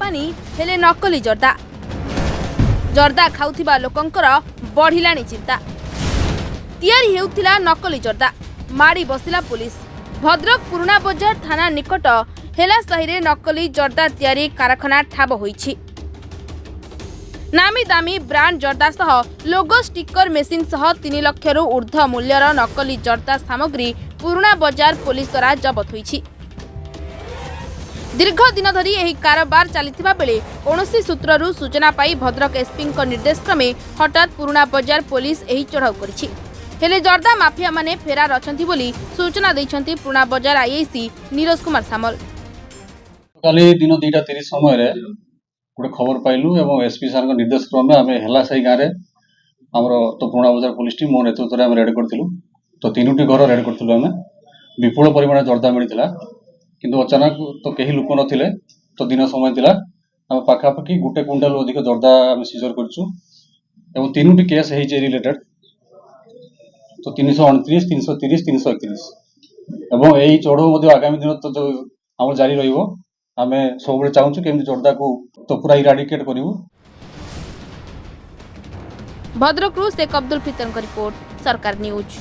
Company हेले नकली जर्दा जर्दा खाउथिबा लोकंकर बढ़िलानी चिंता तैयारी हेउथिला नकली जर्दा माड़ी बसिला पुलिस भद्रक पुराना बजार थाना निकट हेला साहिरे नकली जर्दा तैयारी कारखाना ठाब होईछि। नामी दामी ब्रांड जर्दा सह लोगो स्टिकर मेसिन सह 3 लाख रु ऊर्ध्व मूल्यर नकली जर्दा सामग्री पुराना बजार पुलिस द्वारा जबत होईछि। दीर्घ दिन धरी एही कारोबार चलिथिबा बेले कौनसी सूत्ररू सूचना पाई भद्रक एसपी निर्देश क्रमे हठात पुराना बजार पुलिस एही चढ़ाऊ करिछि। हेले जर्दा माफिया माने फेरार अछंती बोली सूचना दैछंती पुराना बजार आईआईसी नीरज कुमार सामल। काली दिन 2:30 समय रे गोटे खबर पाइलु एवं एसपी सर निर्देश क्रमे आम हेला साई गाँव में आमर तो पुराना बजार पुलिस टीम मो नेतृत्व में रेड करथिलु। तो 3टी घर रेड करथिलु। आम विपुल परिमाण जर्दा मिलता किंतु अचानक तो कहीं लोक नथिले। तो दिन समय थिला आम पाखापाखि 1 क्विंटाल अधिक जर्दा आम सीजर करछु एवं 3टी केस है रिलेटेड। तो 329, 330, 331 एवं यही चढ़ऊ आगामी दिन तो आम जारी रहिबो। आम सब चाहूँ केमती जर्दा को तो पूरा इराडिकेट करिवु। भद्रक शेख अब्दुल फितर रिपोर्ट सरकार न्यूज।